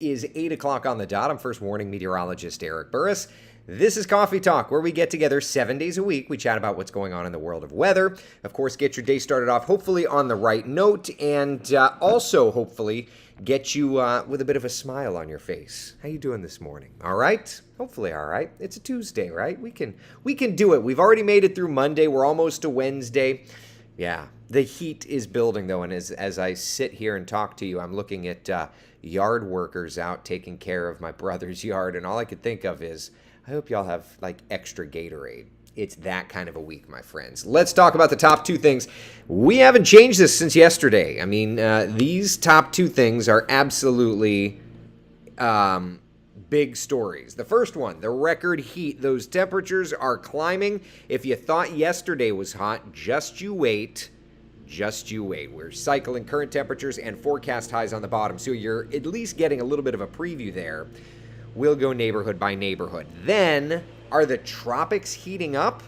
Is 8 o'clock on the dot. I'm first warning meteorologist Eric Burris. This is Coffee Talk, where we get together 7 days a week. We chat about what's going on in the world of weather. Of course, get your day started off hopefully on the right note, and also hopefully get you with a bit of a smile on your face. How you doing this morning? All right? Hopefully all right. It's a Tuesday, right? We can do it. We've already made it through Monday. We're almost to Wednesday. Yeah, the heat is building, though, and as I sit here and talk to you, I'm looking at yard workers out taking care of my brother's yard, and all I could think of is, I hope y'all have, like, extra Gatorade. It's that kind of a week, my friends. Let's talk about the top two things. We haven't changed this since yesterday. I mean, these top two things are absolutely big stories. The first one, the record heat. Those temperatures are climbing. If you thought yesterday was hot, just you wait. Just you wait. We're cycling current temperatures and forecast highs on the bottom, so you're at least getting a little bit of a preview there. We'll go neighborhood by neighborhood. Then, are the tropics heating up?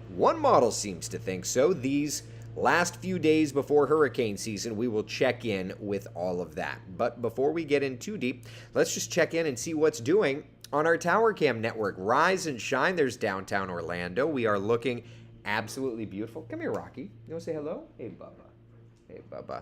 One model seems to think so. These last few days before hurricane season, we will check in with all of that. But before we get in too deep, let's just check in and see what's doing on our Tower Cam network. Rise and shine. There's downtown Orlando. We are looking absolutely beautiful. Come here, Rocky. You want to say hello? Hey, Bubba. Hey, Bubba.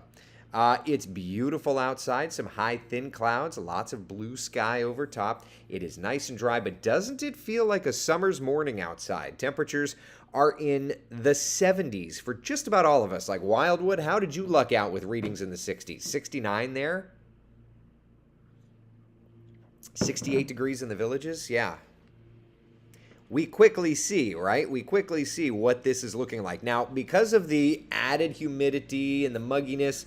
It's beautiful outside. Some high, thin clouds. Lots of blue sky over top. It is nice and dry, but doesn't it feel like a summer's morning outside? Temperatures are in the 70s for just about all of us. Like Wildwood, how did you luck out with readings in the 60s? 69 there? 68 degrees in the Villages? Yeah. We quickly see, right? We quickly see what this is looking like. Now, because of the added humidity and the mugginess,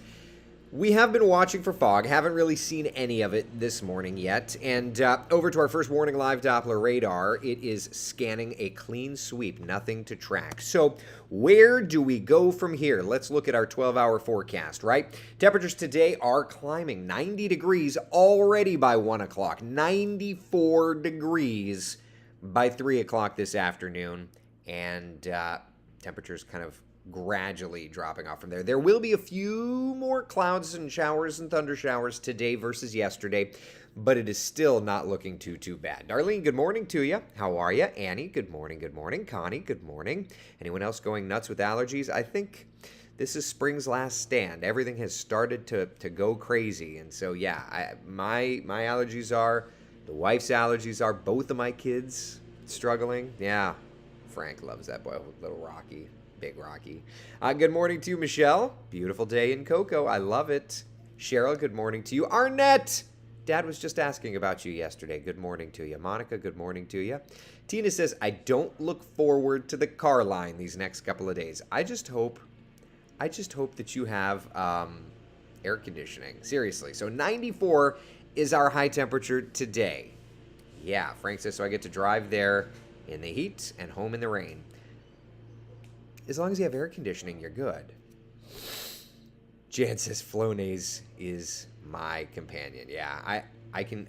we have been watching for fog. Haven't really seen any of it this morning yet. And over to our first warning live Doppler radar. It is scanning a clean sweep. Nothing to track. So where do we go from here? Let's look at our 12-hour forecast, right? Temperatures today are climbing. 90 degrees already by 1 o'clock. 94 degrees by 3 o'clock this afternoon. And temperatures kind of gradually dropping off from there. There will be a few more clouds and showers and thunder showers today versus yesterday, but it is still not looking too bad. Darlene, good morning to you. How are you? Annie, good morning, good morning. Connie, good morning. Anyone else going nuts with allergies? I think this is spring's last stand. Everything has started to go crazy, and so yeah, my allergies are, the wife's allergies are, both of my kids struggling. Yeah, Frank loves that boy, little Rocky. Big Rocky. Good morning to you, Michelle. Beautiful day in Cocoa. I love it. Cheryl, good morning to you. Arnett, Dad was just asking about you yesterday. Good morning to you. Monica, good morning to you. Tina says, I don't look forward to the car line these next couple of days. I just hope that you have air conditioning. Seriously. So 94 is our high temperature today. Yeah, Frank says, so I get to drive there in the heat and home in the rain. As long as you have air conditioning, you're good. Jan says Flonase is my companion. Yeah, I can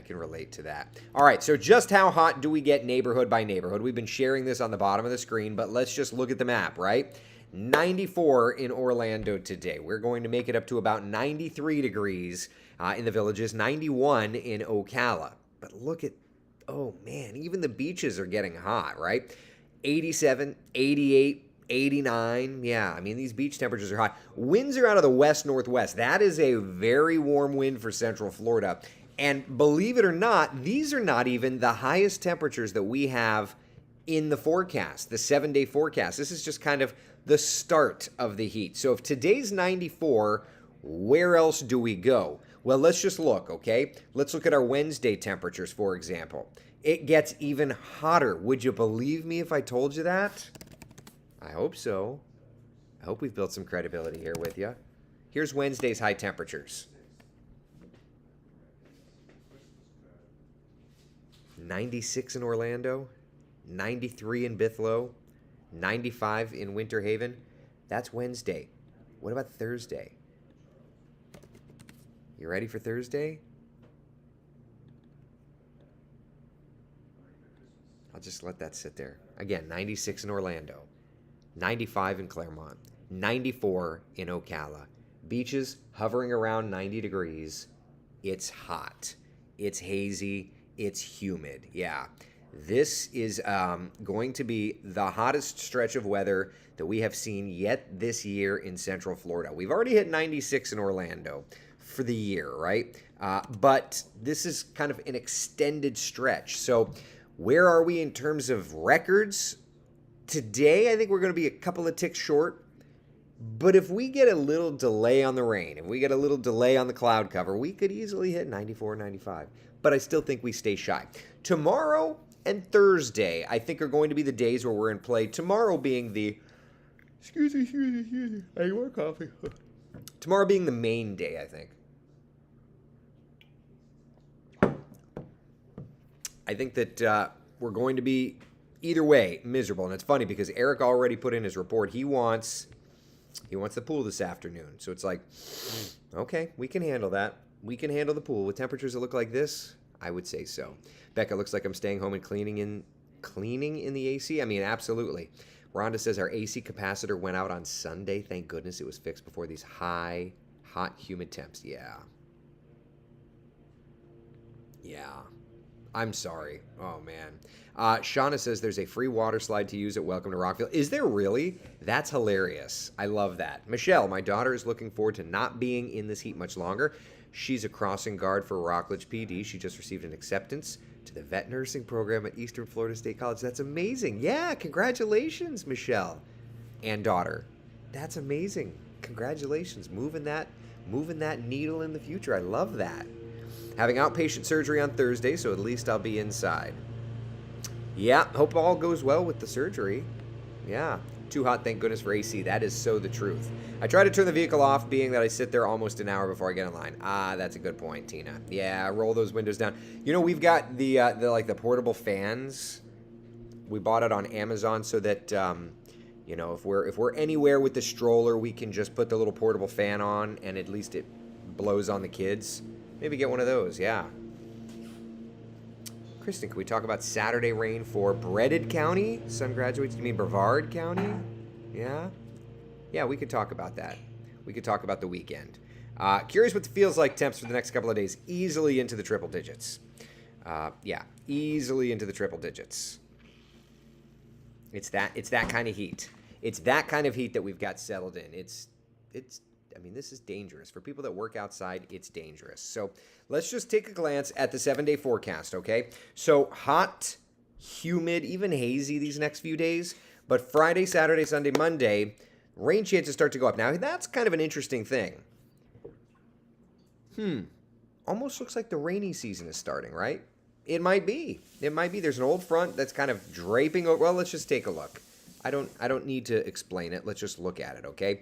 relate to that. All right, so just how hot do we get neighborhood by neighborhood? We've been sharing this on the bottom of the screen, but let's just look at the map, right? 94 in Orlando today. We're going to make it up to about 93 degrees in the Villages, 91 in Ocala. But look at, oh man, even the beaches are getting hot, right? 87, 88, 89. Yeah, I mean, these beach temperatures are hot. Winds are out of the west-northwest. That is a very warm wind for Central Florida. And believe it or not, these are not even the highest temperatures that we have in the forecast, the 7-day forecast. This is just kind of the start of the heat. So if today's 94, where else do we go? Well, let's just look, okay? Let's look at our Wednesday temperatures, for example. It gets even hotter. Would you believe me if I told you that? I hope so. I hope we've built some credibility here with you. Here's Wednesday's high temperatures. 96 in Orlando, 93 in Bithlo, 95 in Winter Haven. That's Wednesday. What about Thursday? You ready for Thursday? I'll just let that sit there. Again, 96 in Orlando, 95 in Claremont, 94 in Ocala. Beaches hovering around 90 degrees. It's hot. it's hazy, it's humid. Yeah. This is going to be the hottest stretch of weather that we have seen yet this year in Central Florida. We've already hit 96 in Orlando for the year, right? But this is kind of an extended stretch. So where are we in terms of records? Today, I think we're going to be a couple of ticks short. But if we get a little delay on the rain, if we get a little delay on the cloud cover, we could easily hit 94, 95. But I still think we stay shy. Tomorrow and Thursday, I think, are going to be the days where we're in play. Tomorrow being the... Excuse me. I need more coffee. Tomorrow being the main day, I think. I think that we're going to be, either way, miserable. And it's funny because Eric already put in his report. He wants the pool this afternoon. So it's like, okay, we can handle that. We can handle the pool. With temperatures that look like this, I would say so. Becca, looks like I'm staying home and cleaning in the AC. I mean, absolutely. Rhonda says our AC capacitor went out on Sunday. Thank goodness it was fixed before these hot, humid temps. Yeah. I'm sorry. Oh, man. Shauna says there's a free water slide to use at Welcome to Rockville. Is there really? That's hilarious. I love that. Michelle, my daughter is looking forward to not being in this heat much longer. She's a crossing guard for Rockledge PD. She just received an acceptance to the vet nursing program at Eastern Florida State College. That's amazing. Yeah, congratulations, Michelle and daughter. That's amazing. Congratulations. Moving that needle in the future. I love that. Having outpatient surgery on Thursday, so at least I'll be inside. Yeah, hope all goes well with the surgery. Yeah, too hot, thank goodness for AC. That is so the truth. I try to turn the vehicle off, being that I sit there almost an hour before I get in line. That's a good point, Tina. Yeah, roll those windows down. You know, we've got the portable fans. We bought it on Amazon so that if we're anywhere with the stroller, we can just put the little portable fan on, and at least it blows on the kids. Maybe get one of those, yeah. Kristen, can we talk about Saturday rain for Breaded County? Son graduates, you mean Brevard County? Yeah? Yeah, we could talk about that. We could talk about the weekend. Curious what it feels like temps for the next couple of days. Easily into the triple digits. Easily into the triple digits. It's that kind of heat. It's that kind of heat that we've got settled in. This is dangerous. For people that work outside, it's dangerous. So let's just take a glance at the 7-day forecast, okay? So hot, humid, even hazy these next few days. But Friday, Saturday, Sunday, Monday, rain chances start to go up. Now, that's kind of an interesting thing. Almost looks like the rainy season is starting, right? It might be. There's an old front that's kind of draping over. Well, let's just take a look. I don't need to explain it. Let's just look at it, okay?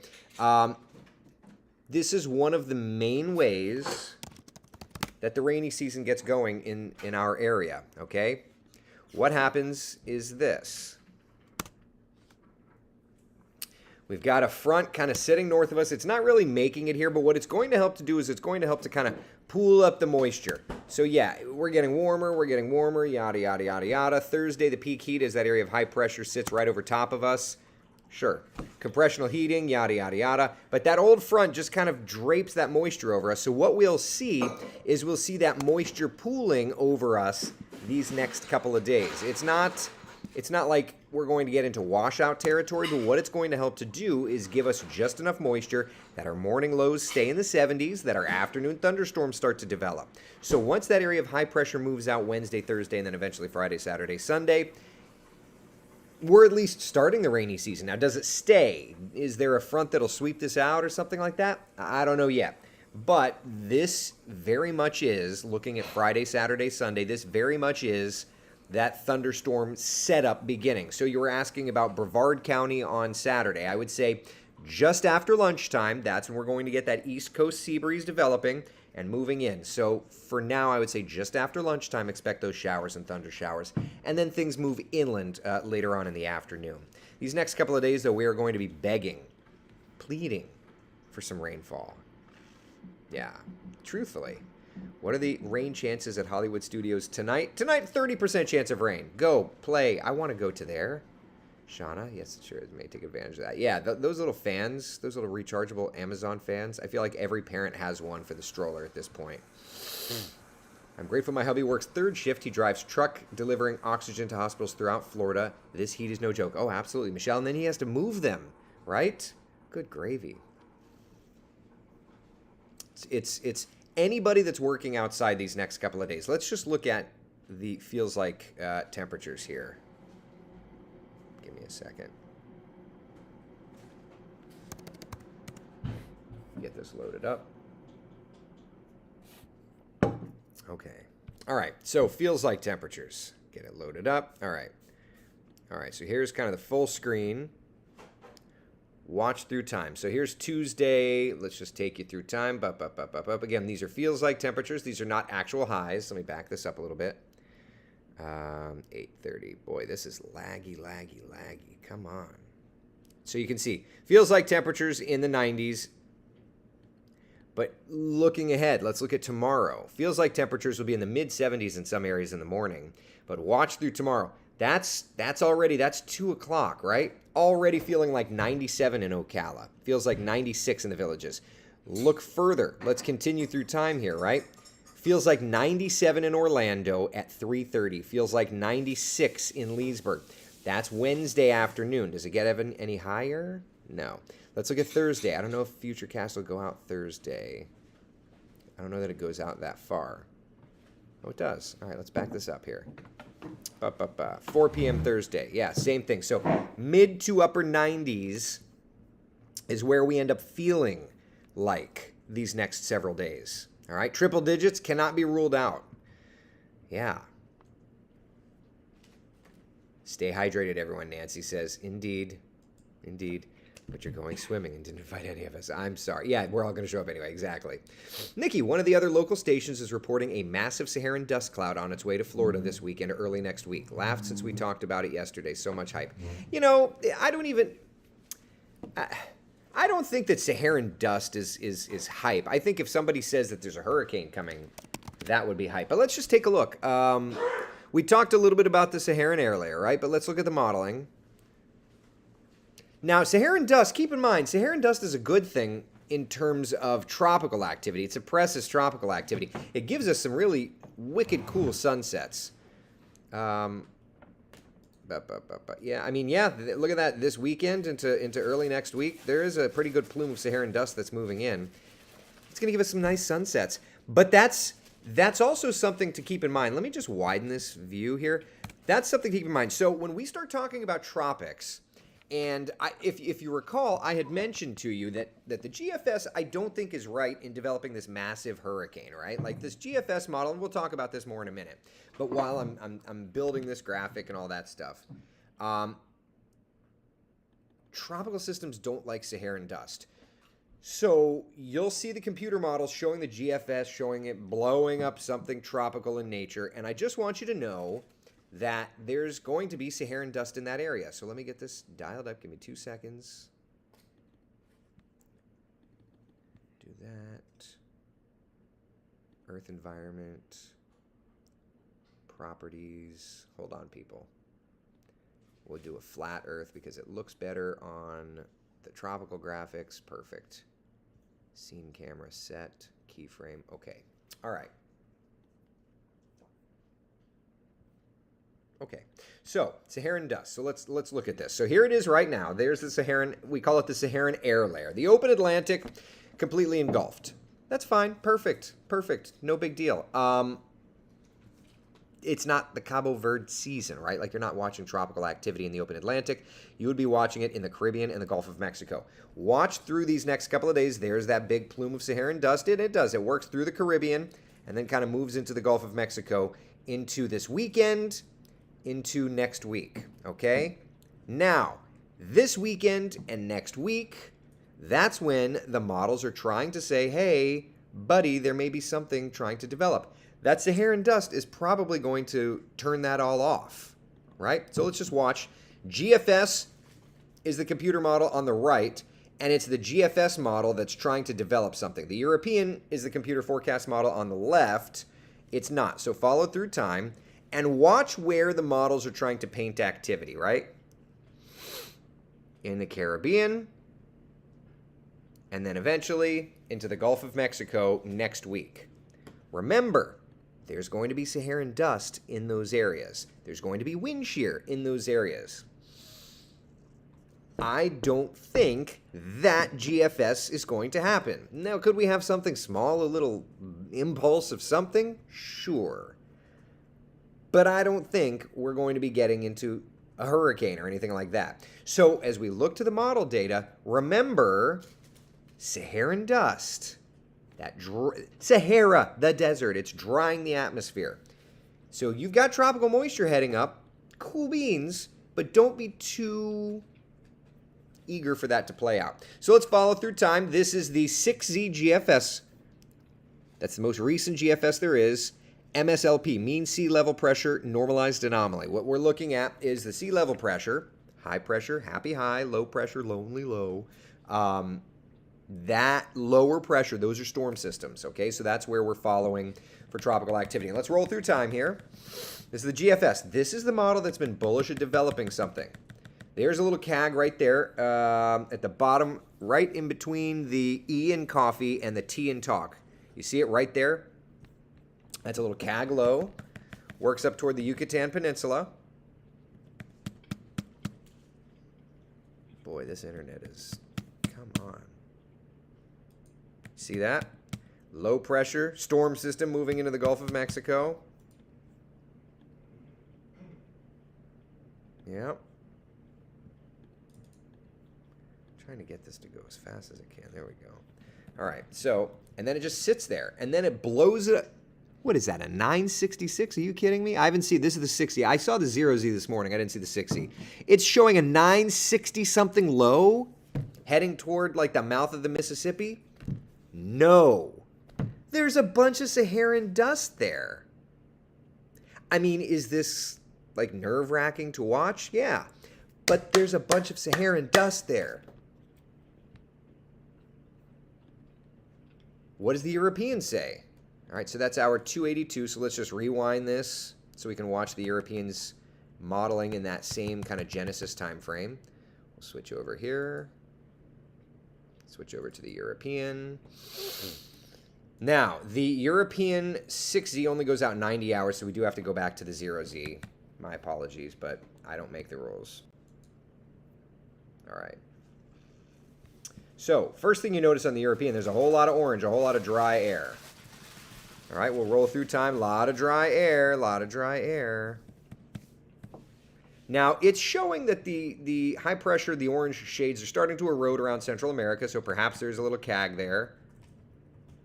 This is one of the main ways that the rainy season gets going in our area, okay? What happens is this. We've got a front kind of sitting north of us. It's not really making it here, but what it's going to help to do is it's going to help to kind of pool up the moisture. So yeah, we're getting warmer, yada, yada, yada, yada. Thursday, the peak heat as that area of high pressure sits right over top of us. Sure. Compressional heating, yada, yada, yada. But that old front just kind of drapes that moisture over us. So what we'll see is we'll see that moisture pooling over us these next couple of days. It's not like we're going to get into washout territory, but what it's going to help to do is give us just enough moisture that our morning lows stay in the 70s, that our afternoon thunderstorms start to develop. So once that area of high pressure moves out Wednesday, Thursday, and then eventually Friday, Saturday, Sunday, we're at least starting the rainy season. Now, does it stay? Is there a front that'll sweep this out or something like that? I don't know yet. But this very much is, looking at Friday, Saturday, Sunday, this very much is that thunderstorm setup beginning. So you were asking about Brevard County on Saturday. I would say just after lunchtime, that's when we're going to get that East Coast sea breeze developing and moving in. So for now, I would say just after lunchtime, expect those showers and thunder showers. And then things move inland later on in the afternoon. These next couple of days, though, we are going to be begging, pleading for some rainfall. Yeah, truthfully. What are the rain chances at Hollywood Studios tonight? Tonight, 30% chance of rain. Go, play. I want to go to there. Shauna, yes, it sure is. May take advantage of that. Yeah, those little fans, those little rechargeable Amazon fans, I feel like every parent has one for the stroller at this point. I'm grateful my hubby works third shift. He drives truck delivering oxygen to hospitals throughout Florida. This heat is no joke. Oh, absolutely, Michelle. And then he has to move them, right? Good gravy. It's anybody that's working outside these next couple of days. Let's just look at the feels like temperatures here. Give me a second. Get this loaded up. Okay. All right. So feels like temperatures. Get it loaded up. All right. All right. So here's kind of the full screen. Watch through time. So here's Tuesday. Let's just take you through time. Up. Again, these are feels like temperatures. These are not actual highs. Let me back this up a little bit. 8:30. Boy, this is laggy. Come on. So you can see feels like temperatures in the 90s. But looking ahead, let's look at tomorrow. Feels like temperatures will be in the mid-70s in some areas in the morning. But watch through tomorrow. That's 2 o'clock, right? Already feeling like 97 in Ocala. Feels like 96 in the Villages. Look further. Let's continue through time here, right? Feels like 97 in Orlando at 3:30. Feels like 96 in Leesburg. That's Wednesday afternoon. Does it get any higher? No. Let's look at Thursday. I don't know if Futurecast will go out Thursday. I don't know that it goes out that far. Oh, it does. All right, let's back this up here. 4 p.m. Thursday. Yeah, same thing. So mid to upper 90s is where we end up feeling like these next several days. All right, triple digits cannot be ruled out. Yeah. Stay hydrated, everyone, Nancy says. Indeed. But you're going swimming and didn't invite any of us. I'm sorry. Yeah, we're all going to show up anyway. Exactly. Nikki, one of the other local stations is reporting a massive Saharan dust cloud on its way to Florida this weekend or early next week. Laughed since we talked about it yesterday. So much hype. You know, I don't think that Saharan dust is hype. I think if somebody says that there's a hurricane coming, that would be hype. But let's just take a look. We talked a little bit about the Saharan air layer, right? But let's look at the modeling. Now, Saharan dust, keep in mind, Saharan dust is a good thing in terms of tropical activity. It suppresses tropical activity. It gives us some really wicked cool sunsets. Yeah, I mean, yeah, look at that. This weekend into early next week, there is a pretty good plume of Saharan dust that's moving in. It's going to give us some nice sunsets. But that's also something to keep in mind. Let me just widen this view here. That's something to keep in mind. So when we start talking about tropics, and if you recall, I had mentioned to you that the GFS, I don't think is right in developing this massive hurricane, right? Like this GFS model, and we'll talk about this more in a minute. But while I'm building this graphic and all that stuff, tropical systems don't like Saharan dust. So you'll see the computer models showing the GFS, showing it blowing up something tropical in nature. And I just want you to know that there's going to be Saharan dust in that area. So let me get this dialed up. Give me 2 seconds. Do that. Earth environment. Properties. Hold on, people. We'll do a flat Earth because it looks better on the tropical graphics. Perfect. Scene camera set. Keyframe. Okay. All right. Okay, so Saharan dust. So let's look at this. So here it is right now. There's the Saharan, we call it the Saharan air layer. The open Atlantic, completely engulfed. That's fine. Perfect. No big deal. It's not the Cabo Verde season, right? Like you're not watching tropical activity in the open Atlantic. You would be watching it in the Caribbean and the Gulf of Mexico. Watch through these next couple of days. There's that big plume of Saharan dust. And it does. It works through the Caribbean and then kind of moves into the Gulf of Mexico into this weekend, into next week, okay? Now, this weekend and next week, that's when the models are trying to say, hey, buddy, there may be something trying to develop. That Saharan dust is probably going to turn that all off, right? So let's just watch. GFS is the computer model on the right, and it's the GFS model that's trying to develop something. The European is the computer forecast model on the left. It's not. So follow through time. And watch where the models are trying to paint activity, right? In the Caribbean, and then eventually into the Gulf of Mexico next week. Remember, there's going to be Saharan dust in those areas. There's going to be wind shear in those areas. I don't think that GFS is going to happen. Now, could we have something small, a little impulse of something? Sure. But I don't think we're going to be getting into a hurricane or anything like that. So as we look to the model data, remember Saharan dust. Sahara, the desert, it's drying the atmosphere. So you've got tropical moisture heading up, cool beans, but don't be too eager for that to play out. So let's follow through time. This is the 6Z GFS. That's the most recent GFS there is. MSLP, mean sea level pressure, normalized anomaly. What we're looking at is the sea level pressure, high pressure, happy high, low pressure, lonely low. That lower pressure, those are storm systems, okay? So that's where we're following for tropical activity. And let's roll through time here. This is the GFS. This is the model that's been bullish at developing something. There's a little CAG right there at the bottom, right in between the E in coffee and the T in talk. You see it right there? That's a little CAG low. Works up toward the Yucatan Peninsula. Boy, this internet is... Come on. See that? Low pressure, storm system moving into the Gulf of Mexico. Yep. Trying to get this to go as fast as it can. There we go. All right. So, and then it just sits there. And then it blows it up. What is that, a 966? Are you kidding me? I haven't seen, this is the 60. I saw the 0Z this morning. I didn't see the 60. It's showing a 960-something low heading toward like the mouth of the Mississippi. No. There's a bunch of Saharan dust there. I mean, is this like nerve-wracking to watch? Yeah. But there's a bunch of Saharan dust there. What does the European say? All right, so that's hour 282. So let's just rewind this so we can watch the Europeans modeling in that same kind of Genesis time frame. We'll switch over here. Switch over to the European. Now, the European 6Z only goes out 90 hours, so we do have to go back to the 0Z. My apologies, but I don't make the rules. All right. So, first thing you notice on the European, there's a whole lot of orange, a whole lot of dry air. All right, we'll roll through time. A lot of dry air, a lot of dry air. Now, it's showing that the high pressure, the orange shades are starting to erode around Central America, so perhaps there's a little CAG there.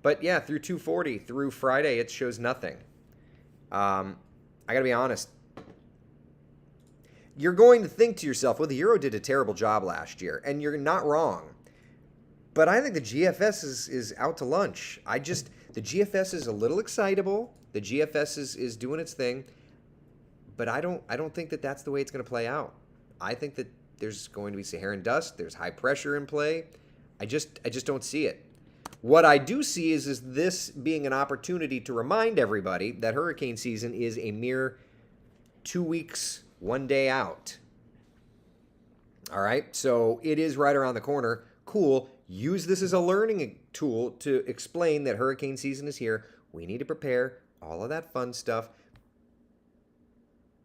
But yeah, through 240, through Friday, it shows nothing. I got to be honest. You're going to think to yourself, well, the Euro did a terrible job last year, and you're not wrong. But I think the GFS is out to lunch. The GFS is a little excitable. The GFS is doing its thing. But I don't think that that's the way it's going to play out. I think that there's going to be Saharan dust. There's high pressure in play. I just don't see it. What I do see is this being an opportunity to remind everybody that hurricane season is a mere 2 weeks, 1 day out. All right, so it is right around the corner. Cool. Use this as a learning tool to explain that hurricane season is here. We need to prepare, all of that fun stuff.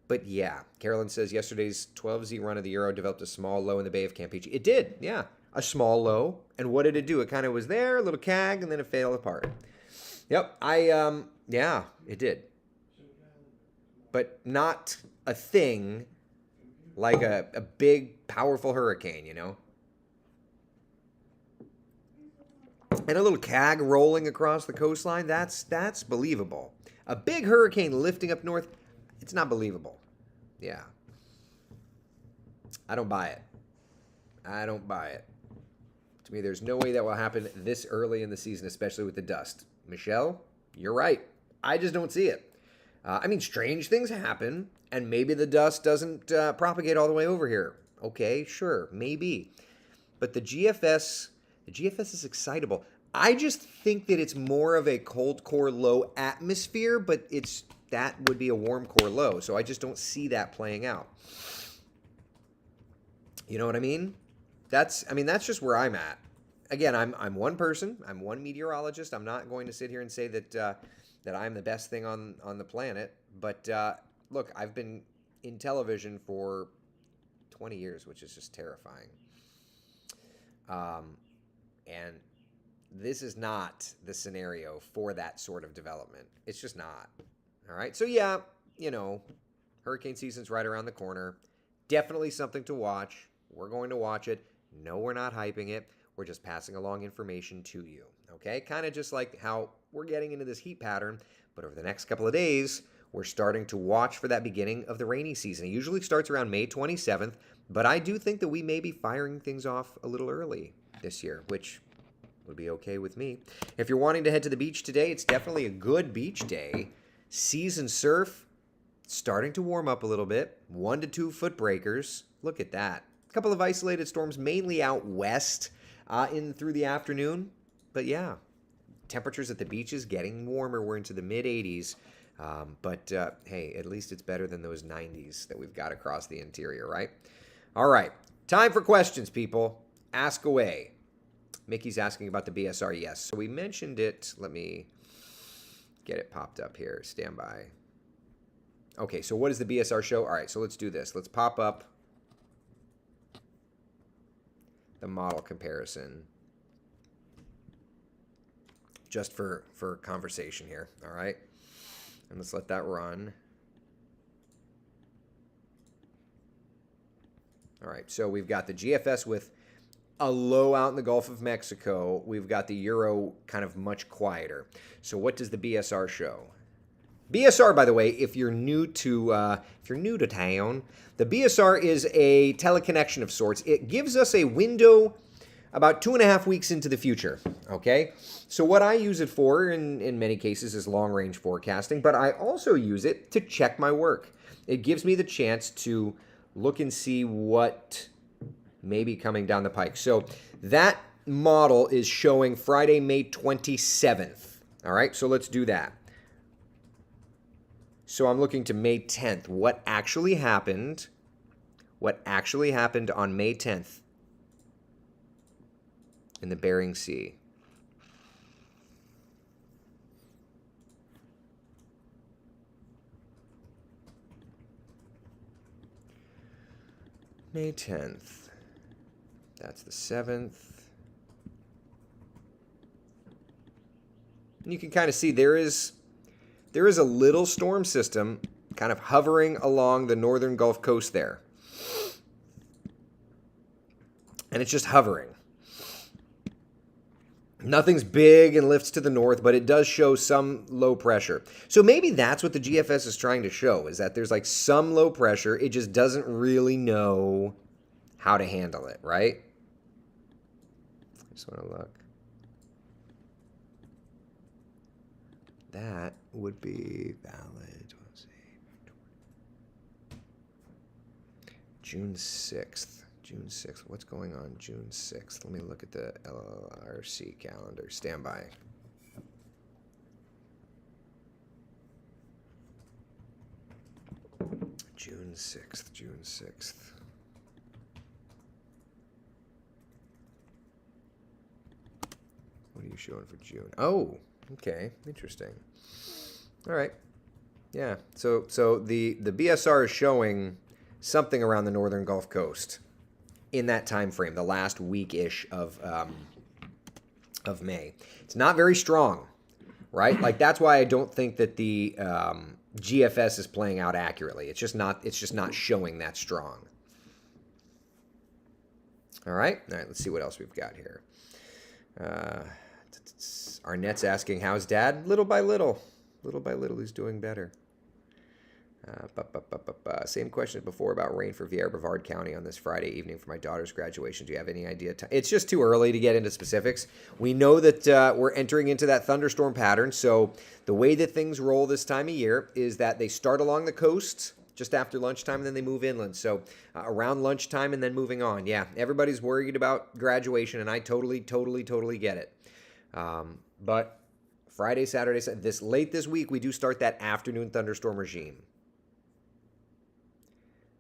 But yeah, Carolyn says yesterday's 12Z run of the Euro developed a small low in the Bay of Campeche. It did, yeah, a small low. And what did it do? It kind of was there, a little CAG, and then it fell apart. Yep, yeah, it did. But not a thing like a big, powerful hurricane, you know? And a little CAG rolling across the coastline, that's believable. A big hurricane lifting up north, it's not believable. Yeah. I don't buy it. I don't buy it. To me, there's no way that will happen this early in the season, especially with the dust. Michelle, you're right. I just don't see it. I mean, strange things happen, and maybe the dust doesn't propagate all the way over here. Okay, sure, maybe. But the GFS is excitable. I just think that it's more of a cold core low atmosphere, but that would be a warm core low. So I just don't see that playing out. You know what I mean? That's just where I'm at. Again, I'm one person. I'm one meteorologist. I'm not going to sit here and say that that I'm the best thing on the planet. But look, I've been in television for 20 years, which is just terrifying. And this is not the scenario for that sort of development. It's just not. All right. So, yeah, hurricane season's right around the corner. Definitely something to watch. We're going to watch it. No, we're not hyping it. We're just passing along information to you. Okay? Kind of just like how we're getting into this heat pattern. But over the next couple of days, we're starting to watch for that beginning of the rainy season. It usually starts around May 27th. But I do think that we may be firing things off a little early this year, which would be okay with me. If you're wanting to head to the beach today, it's definitely a good beach day. Season surf starting to warm up a little bit. 1 to 2 foot breakers. Look at that. A couple of isolated storms, mainly out west in through the afternoon. But yeah, temperatures at the beaches getting warmer. We're into the mid 80s. But hey, at least it's better than those 90s that we've got across the interior, right? All right. Time for questions, people. Ask away. Mickey's asking about the BSR. Yes. So we mentioned it. Let me get it popped up here. Stand by. Okay, so what does the BSR show? All right, so let's do this. Let's pop up the model comparison just for conversation here. All right. And let's let that run. All right, so we've got the GFS with a low out in the Gulf of Mexico. We've got the Euro kind of much quieter. So what does the BSR show? BSR, by the way, if you're new to town, the BSR is a teleconnection of sorts. It gives us a window about 2.5 weeks into the future. Okay, so what I use it for in many cases is long range forecasting, but I also use it to check my work. It gives me the chance to look and see what may be coming down the pike. So that model is showing Friday, May 27th. All right, so let's do that. So I'm looking to May 10th. What actually happened? What actually happened on May 10th in the Bering Sea? May 10th. That's the 7th. And you can kind of see there is a little storm system kind of hovering along the northern Gulf Coast there. And it's just hovering. Nothing's big and lifts to the north, but it does show some low pressure. So maybe that's what the GFS is trying to show, is that there's like some low pressure. It just doesn't really know how to handle it, right? I just want to look. That would be valid. Let's see. June 6th. June 6th. What's going on June 6th? Let me look at the LRC calendar. Stand by. June 6th. June 6th. What are you showing for June? Oh, okay. Interesting. All right. Yeah. So the BSR is showing something around the northern Gulf Coast in that time frame, the last week-ish of May. It's not very strong, right? Like that's why I don't think that the GFS is playing out accurately. It's just not showing that strong. All right. All right, let's see what else we've got here. Arnett's asking, how's Dad? Little by little. Little by little, he's doing better. Same question as before about rain for Vieira Brevard County on this Friday evening for my daughter's graduation. Do you have any idea? It's just too early to get into specifics. We know that we're entering into that thunderstorm pattern. So the way that things roll this time of year is that they start along the coast just after lunchtime and then they move inland. So around lunchtime and then moving on. Yeah, everybody's worried about graduation and I totally get it. But Friday, Saturday, late this week, we do start that afternoon thunderstorm regime.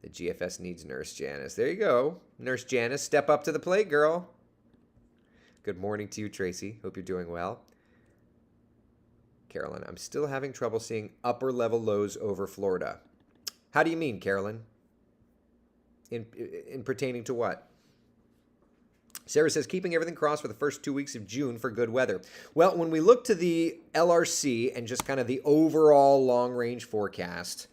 The GFS needs Nurse Janice. There you go. Nurse Janice, step up to the plate, girl. Good morning to you, Tracy. Hope you're doing well. Carolyn. I'm still having trouble seeing upper level lows over Florida. How do you mean, Carolyn? In pertaining to what? Sarah says, keeping everything crossed for the first 2 weeks of June for good weather. Well, when we look to the LRC and just kind of the overall long-range forecast,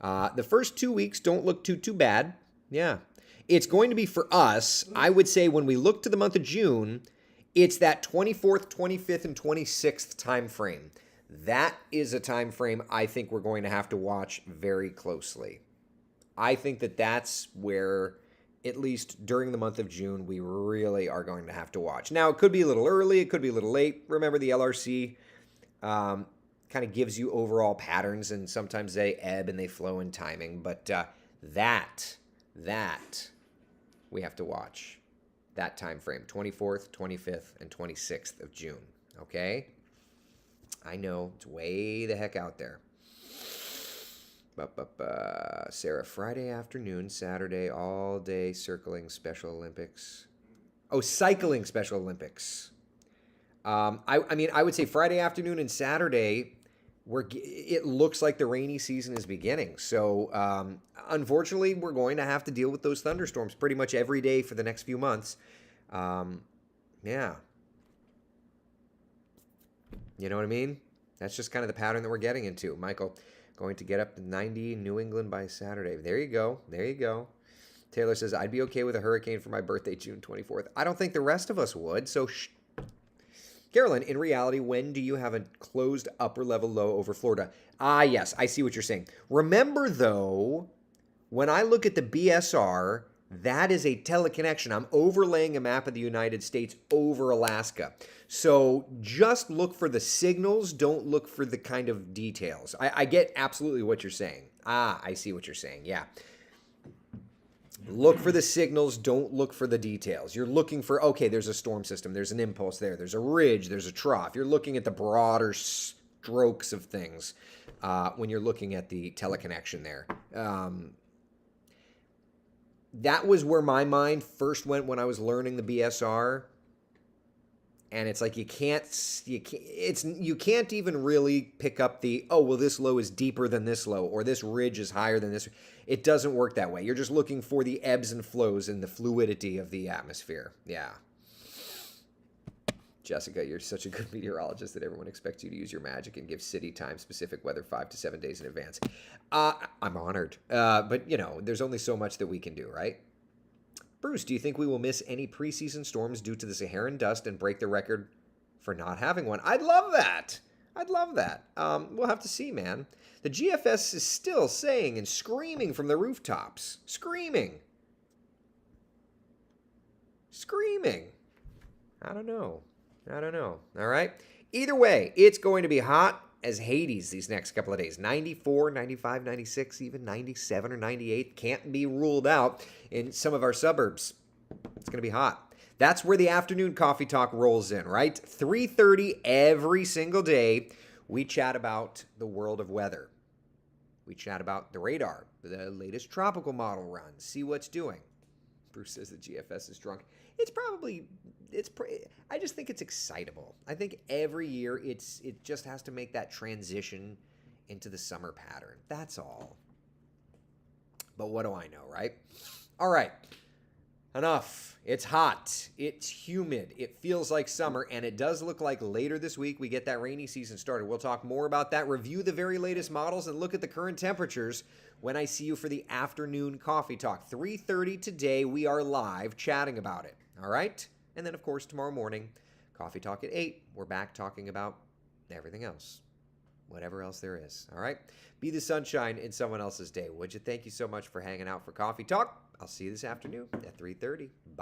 the first 2 weeks don't look too bad. Yeah. It's going to be for us, I would say when we look to the month of June, it's that 24th, 25th, and 26th time frame. That is a time frame I think we're going to have to watch very closely. I think that that's where, at least during the month of June, we really are going to have to watch. Now, it could be a little early. It could be a little late. Remember, the LRC kind of gives you overall patterns, and sometimes they ebb and they flow in timing. But that we have to watch. That time frame, 24th, 25th, and 26th of June. Okay? I know, it's way the heck out there. Sarah, Friday afternoon, Saturday, all day circling Special Olympics. Oh, cycling Special Olympics. I mean, I would say Friday afternoon and Saturday, it looks like the rainy season is beginning. So, unfortunately, we're going to have to deal with those thunderstorms pretty much every day for the next few months. Yeah. You know what I mean? That's just kind of the pattern that we're getting into. Michael, going to get up to 90 in New England by Saturday. There you go. There you go. Taylor says, I'd be okay with a hurricane for my birthday, June 24th. I don't think the rest of us would. So, Carolyn, in reality, when do you have a closed upper level low over Florida? Ah, yes, I see what you're saying. Remember, though, when I look at the BSR, that is a teleconnection. I'm overlaying a map of the United States over Alaska. So just look for the signals. Don't look for the kind of details. I get absolutely what you're saying. Ah, I see what you're saying. Yeah. Look for the signals. Don't look for the details. You're looking for, okay, there's a storm system. There's an impulse there. There's a ridge. There's a trough. You're looking at the broader strokes of things when you're looking at the teleconnection there. That was where my mind first went when I was learning the BSR. And it's like you can't even really pick up the, oh, well, this low is deeper than this low, or this ridge is higher than this. It doesn't work that way. You're just looking for the ebbs and flows and the fluidity of the atmosphere. Yeah. Jessica, you're such a good meteorologist that everyone expects you to use your magic and give city time-specific weather 5 to 7 days in advance. I'm honored. But, you know, there's only so much that we can do, right? Bruce, do you think we will miss any preseason storms due to the Saharan dust and break the record for not having one? I'd love that. I'd love that. We'll have to see, man. The GFS is still saying and screaming from the rooftops. Screaming. I don't know. All right. Either way, it's going to be hot as Hades these next couple of days. 94, 95, 96, even 97 or 98. Can't be ruled out in some of our suburbs. It's going to be hot. That's where the afternoon coffee talk rolls in, right? 3:30 every single day. We chat about the world of weather. We chat about the radar, the latest tropical model runs, see what's doing. Bruce says the GFS is drunk. I just think it's excitable. I think every year it just has to make that transition into the summer pattern. That's all. But what do I know, right? All right. Enough. It's hot. It's humid. It feels like summer, and it does look like later this week we get that rainy season started. We'll talk more about that, review the very latest models, and look at the current temperatures when I see you for the afternoon coffee talk. 3:30 today, we are live chatting about it. All right? And then, of course, tomorrow morning, coffee talk at 8. We're back talking about everything else. Whatever else there is. All right? Be the sunshine in someone else's day, would you? Thank you so much for hanging out for Coffee Talk. I'll see you this afternoon at 3:30. Bye.